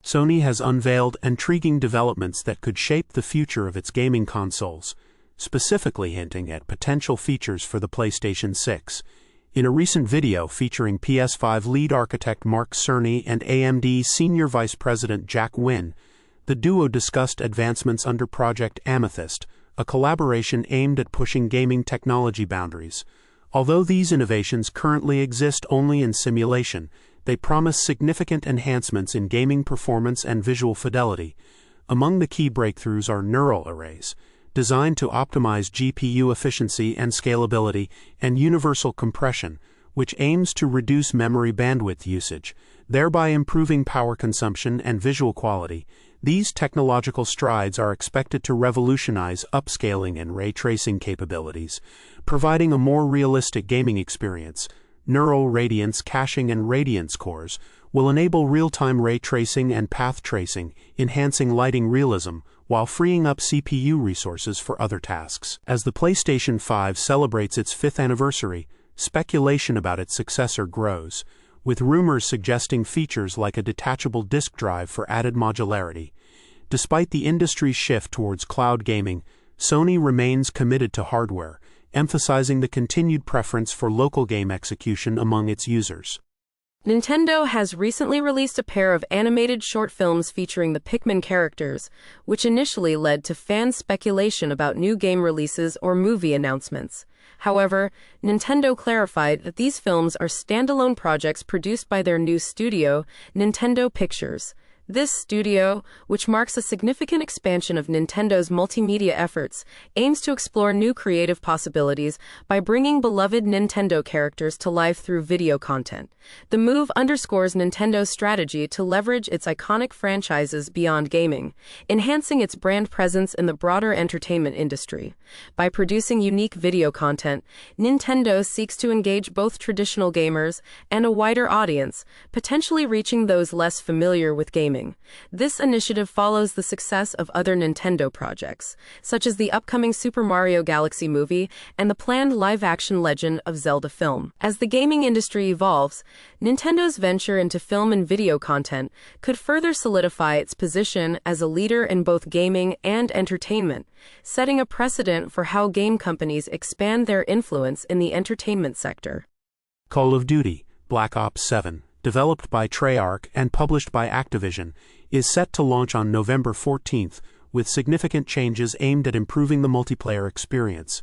Sony has unveiled intriguing developments that could shape the future of its gaming consoles, specifically hinting at potential features for the PlayStation 6. In a recent video featuring PS5 lead architect Mark Cerny and AMD Senior Vice President Jack Wynn, the duo discussed advancements under Project Amethyst, a collaboration aimed at pushing gaming technology boundaries. Although these innovations currently exist only in simulation, they promise significant enhancements in gaming performance and visual fidelity. Among the key breakthroughs are neural arrays, designed to optimize GPU efficiency and scalability, and universal compression, which aims to reduce memory bandwidth usage, thereby improving power consumption and visual quality. These technological strides are expected to revolutionize upscaling and ray tracing capabilities, providing a more realistic gaming experience. Neural radiance caching and radiance cores will enable real-time ray tracing and path tracing, enhancing lighting realism, while freeing up CPU resources for other tasks. As the PlayStation 5 celebrates its 5th anniversary, speculation about its successor grows, with rumors suggesting features like a detachable disk drive for added modularity. Despite the industry's shift towards cloud gaming, Sony remains committed to hardware, emphasizing the continued preference for local game execution among its users. Nintendo has recently released a pair of animated short films featuring the Pikmin characters, which initially led to fan speculation about new game releases or movie announcements. However, Nintendo clarified that these films are standalone projects produced by their new studio, Nintendo Pictures. This studio, which marks a significant expansion of Nintendo's multimedia efforts, aims to explore new creative possibilities by bringing beloved Nintendo characters to life through video content. The move underscores Nintendo's strategy to leverage its iconic franchises beyond gaming, enhancing its brand presence in the broader entertainment industry. By producing unique video content, Nintendo seeks to engage both traditional gamers and a wider audience, potentially reaching those less familiar with gaming. This initiative follows the success of other Nintendo projects, such as the upcoming Super Mario Galaxy movie and the planned live-action Legend of Zelda film. As the gaming industry evolves, Nintendo's venture into film and video content could further solidify its position as a leader in both gaming and entertainment, setting a precedent for how game companies expand their influence in the entertainment sector. Call of Duty: Black Ops 7, developed by Treyarch and published by Activision, is set to launch on November 14th, with significant changes aimed at improving the multiplayer experience.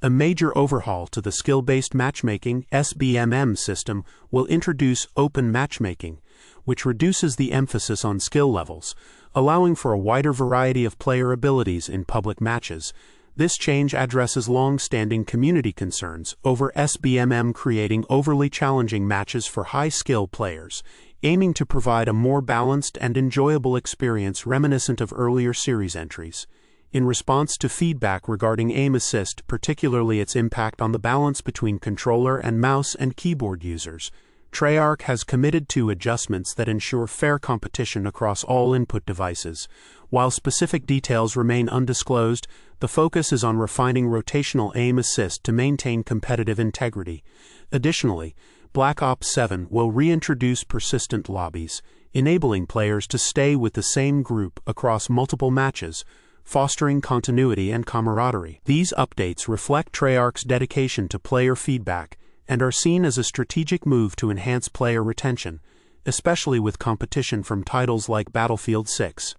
A major overhaul to the skill-based matchmaking (SBMM) system will introduce open matchmaking, which reduces the emphasis on skill levels, allowing for a wider variety of player abilities in public matches. This change addresses long-standing community concerns over SBMM creating overly challenging matches for high-skill players, aiming to provide a more balanced and enjoyable experience reminiscent of earlier series entries. In response to feedback regarding aim assist, particularly its impact on the balance between controller and mouse and keyboard users, Treyarch has committed to adjustments that ensure fair competition across all input devices. While specific details remain undisclosed, the focus is on refining rotational aim assist to maintain competitive integrity. Additionally, Black Ops 7 will reintroduce persistent lobbies, enabling players to stay with the same group across multiple matches, fostering continuity and camaraderie. These updates reflect Treyarch's dedication to player feedback and are seen as a strategic move to enhance player retention, especially with competition from titles like Battlefield 6.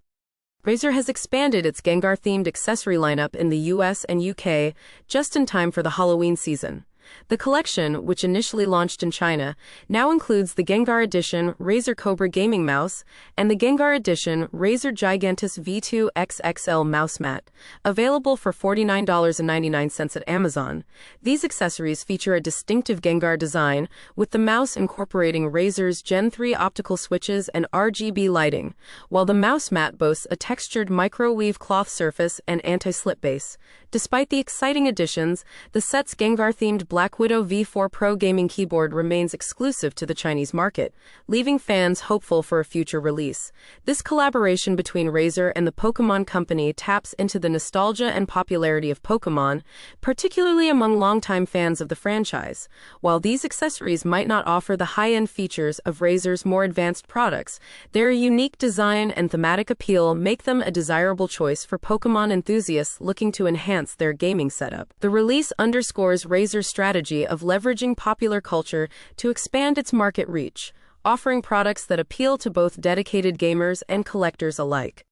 Razer has expanded its Gengar-themed accessory lineup in the US and UK just in time for the Halloween season. The collection, which initially launched in China, now includes the Gengar Edition Razer Cobra Gaming Mouse and the Gengar Edition Razer Gigantus V2 XXL Mouse Mat, available for $49.99 at Amazon. These accessories feature a distinctive Gengar design, with the mouse incorporating Razer's Gen 3 optical switches and RGB lighting, while the mouse mat boasts a textured microweave cloth surface and anti-slip base. Despite the exciting additions, the set's Gengar-themed Black Widow V4 Pro gaming keyboard remains exclusive to the Chinese market, leaving fans hopeful for a future release. This collaboration between Razer and the Pokémon Company taps into the nostalgia and popularity of Pokémon, particularly among longtime fans of the franchise. While these accessories might not offer the high-end features of Razer's more advanced products, their unique design and thematic appeal make them a desirable choice for Pokémon enthusiasts looking to enhance their gaming setup. The release underscores Razer's strategy of leveraging popular culture to expand its market reach, offering products that appeal to both dedicated gamers and collectors alike.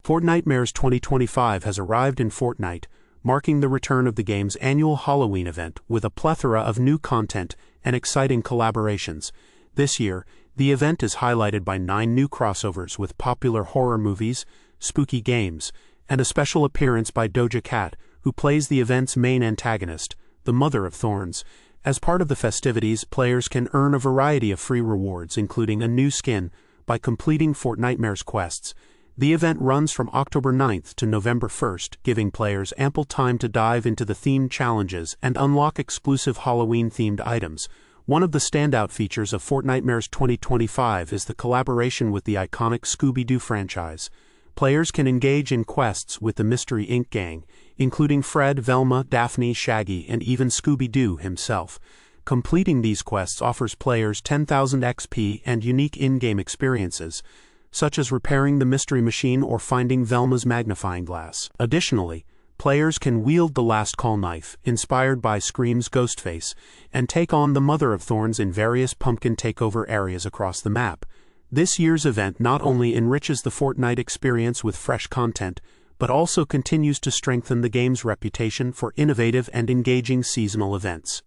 Fortnitemares 2025 has arrived in Fortnite, marking the return of the game's annual Halloween event with a plethora of new content and exciting collaborations. This year, the event is highlighted by 9 new crossovers with popular horror movies, spooky games, and a special appearance by Doja Cat, who plays the event's main antagonist, the Mother of Thorns. As part of the festivities, players can earn a variety of free rewards, including a new skin, by completing Fortnitemares quests. The event runs from October 9th to November 1st, giving players ample time to dive into the themed challenges and unlock exclusive Halloween-themed items. One of the standout features of Fortnitemares 2025 is the collaboration with the iconic Scooby-Doo franchise. Players can engage in quests with the Mystery Inc. gang, including Fred, Velma, Daphne, Shaggy, and even Scooby-Doo himself. Completing these quests offers players 10,000 XP and unique in-game experiences, such as repairing the Mystery Machine or finding Velma's magnifying glass. Additionally, players can wield the Last Call knife, inspired by Scream's Ghostface, and take on the Mother of Thorns in various pumpkin takeover areas across the map. This year's event not only enriches the Fortnite experience with fresh content, but also continues to strengthen the game's reputation for innovative and engaging seasonal events.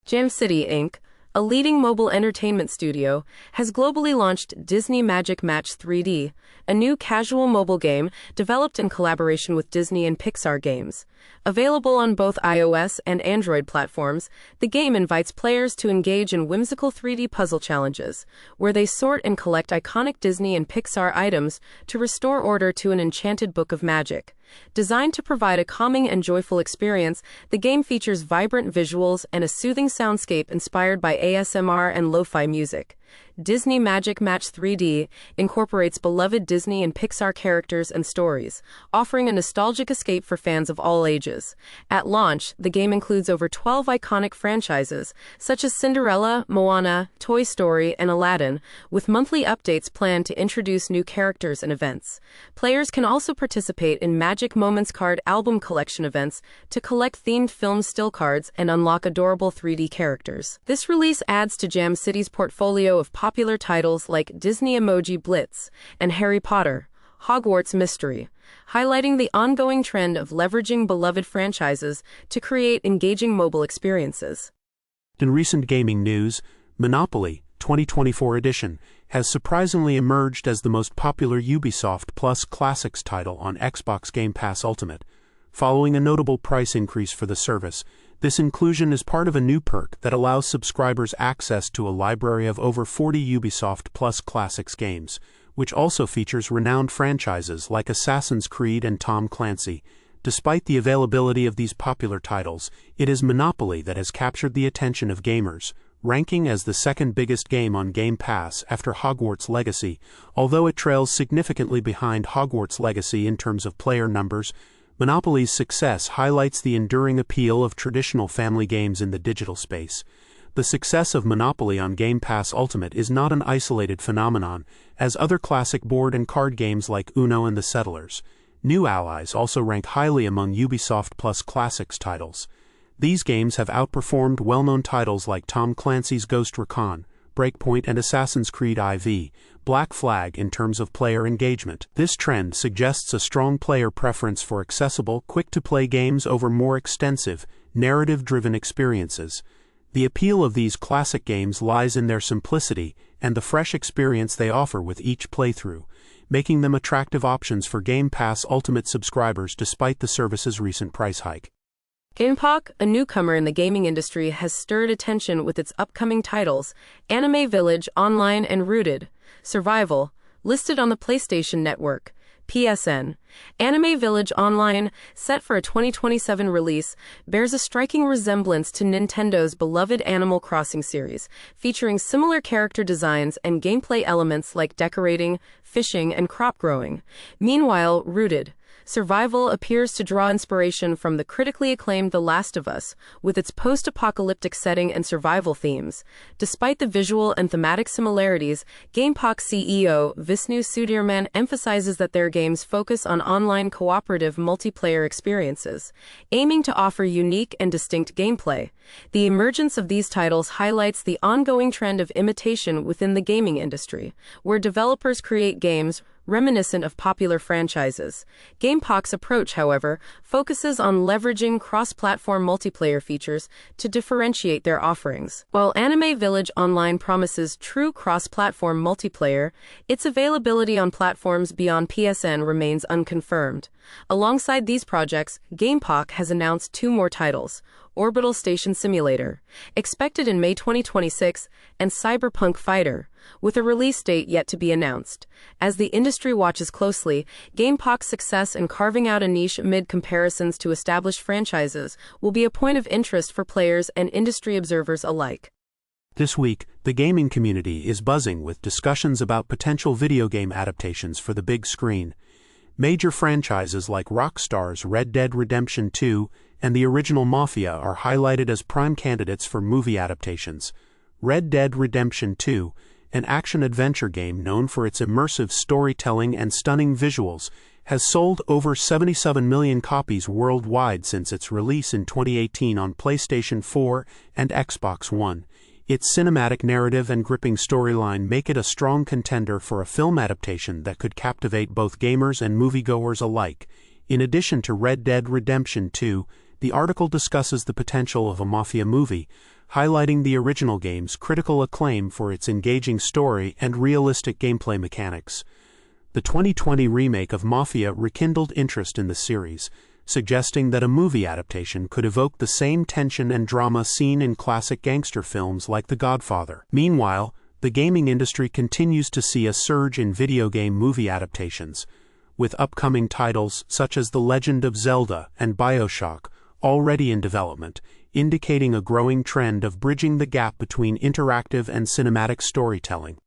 Jam City Inc., a leading mobile entertainment studio, has globally launched Disney Magic Match 3D, a new casual mobile game developed in collaboration with Disney and Pixar Games. Available on both iOS and Android platforms, the game invites players to engage in whimsical 3D puzzle challenges, where they sort and collect iconic Disney and Pixar items to restore order to an enchanted book of magic. Designed to provide a calming and joyful experience, the game features vibrant visuals and a soothing soundscape inspired by ASMR and lo-fi music. Disney Magic Match 3D incorporates beloved Disney and Pixar characters and stories, offering a nostalgic escape for fans of all ages. At launch, the game includes over 12 iconic franchises, such as Cinderella, Moana, Toy Story, and Aladdin, with monthly updates planned to introduce new characters and events. Players can also participate in Magic Moments card album collection events to collect themed film still cards and unlock adorable 3D characters. This release adds to Jam City's portfolio of popular titles like Disney Emoji Blitz and Harry Potter, Hogwarts Mystery, highlighting the ongoing trend of leveraging beloved franchises to create engaging mobile experiences. In recent gaming news, Monopoly 2024 edition has surprisingly emerged as the most popular Ubisoft Plus Classics title on Xbox Game Pass Ultimate. Following a notable price increase for the service, this inclusion is part of a new perk that allows subscribers access to a library of over 40 Ubisoft Plus Classics games, which also features renowned franchises like Assassin's Creed and Tom Clancy. Despite the availability of these popular titles, it is Monopoly that has captured the attention of gamers, ranking as the second biggest game on Game Pass after Hogwarts Legacy. Although it trails significantly behind Hogwarts Legacy in terms of player numbers, Monopoly's success highlights the enduring appeal of traditional family games in the digital space. The success of Monopoly on Game Pass Ultimate is not an isolated phenomenon, as other classic board and card games like Uno and The Settlers. New allies also rank highly among Ubisoft Plus Classics titles. These games have outperformed well-known titles like Tom Clancy's Ghost Recon, Breakpoint, and Assassin's Creed IV, Black Flag in terms of player engagement. This trend suggests a strong player preference for accessible, quick-to-play games over more extensive, narrative-driven experiences. The appeal of these classic games lies in their simplicity and the fresh experience they offer with each playthrough, making them attractive options for Game Pass Ultimate subscribers despite the service's recent price hike. Gamepak, a newcomer in the gaming industry, has stirred attention with its upcoming titles, Anime Village Online and Rooted Survival, listed on the PlayStation Network. PSN. Anime Village Online, set for a 2027 release, bears a striking resemblance to Nintendo's beloved Animal Crossing series, featuring similar character designs and gameplay elements like decorating, fishing, and crop growing. Meanwhile, Rooted Survival appears to draw inspiration from the critically acclaimed The Last of Us, with its post-apocalyptic setting and survival themes. Despite the visual and thematic similarities, GamePOC CEO Visnu Sudhirman emphasizes that their games focus on online cooperative multiplayer experiences, aiming to offer unique and distinct gameplay. The emergence of these titles highlights the ongoing trend of imitation within the gaming industry, where developers create games reminiscent of popular franchises. GamePOC's approach, however, focuses on leveraging cross-platform multiplayer features to differentiate their offerings. While Anime Village Online promises true cross-platform multiplayer, its availability on platforms beyond PSN remains unconfirmed. Alongside these projects, GamePOC has announced two more titles: Orbital Station Simulator, expected in May 2026, and Cyberpunk Fighter, with a release date yet to be announced. As the industry watches closely, GamePOC's success in carving out a niche amid comparisons to established franchises will be a point of interest for players and industry observers alike. This week, the gaming community is buzzing with discussions about potential video game adaptations for the big screen. Major franchises like Rockstar's Red Dead Redemption 2 and the original Mafia are highlighted as prime candidates for movie adaptations. Red Dead Redemption 2, an action-adventure game known for its immersive storytelling and stunning visuals, has sold over 77 million copies worldwide since its release in 2018 on PlayStation 4 and Xbox One. Its cinematic narrative and gripping storyline make it a strong contender for a film adaptation that could captivate both gamers and moviegoers alike. In addition to Red Dead Redemption 2, the article discusses the potential of a Mafia movie, highlighting the original game's critical acclaim for its engaging story and realistic gameplay mechanics. The 2020 remake of Mafia rekindled interest in the series, suggesting that a movie adaptation could evoke the same tension and drama seen in classic gangster films like The Godfather. Meanwhile, the gaming industry continues to see a surge in video game movie adaptations, with upcoming titles such as The Legend of Zelda and BioShock already in development, indicating a growing trend of bridging the gap between interactive and cinematic storytelling.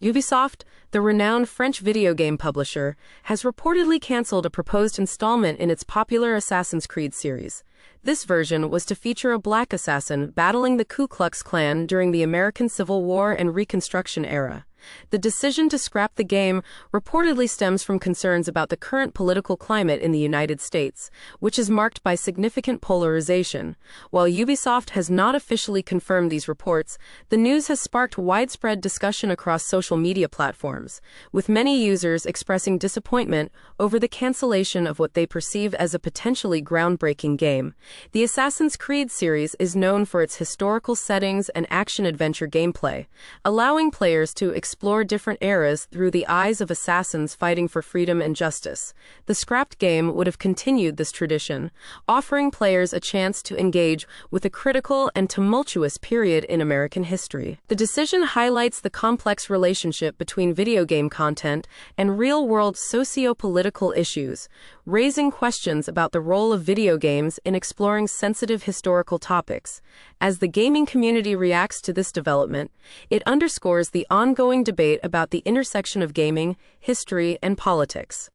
Ubisoft, the renowned French video game publisher, has reportedly canceled a proposed installment in its popular Assassin's Creed series. This version was to feature a black assassin battling the Ku Klux Klan during the American Civil War and Reconstruction era. The decision to scrap the game reportedly stems from concerns about the current political climate in the United States, which is marked by significant polarization. While Ubisoft has not officially confirmed these reports, the news has sparked widespread discussion across social media platforms, with many users expressing disappointment over the cancellation of what they perceive as a potentially groundbreaking game. The Assassin's Creed series is known for its historical settings and action-adventure gameplay, allowing players to explore different eras through the eyes of assassins fighting for freedom and justice. The scrapped game would have continued this tradition, offering players a chance to engage with a critical and tumultuous period in American history. The decision highlights the complex relationship between video game content and real-world socio-political issues, raising questions about the role of video games in exploring sensitive historical topics. As the gaming community reacts to this development, it underscores the ongoing debate about the intersection of gaming, history, and politics.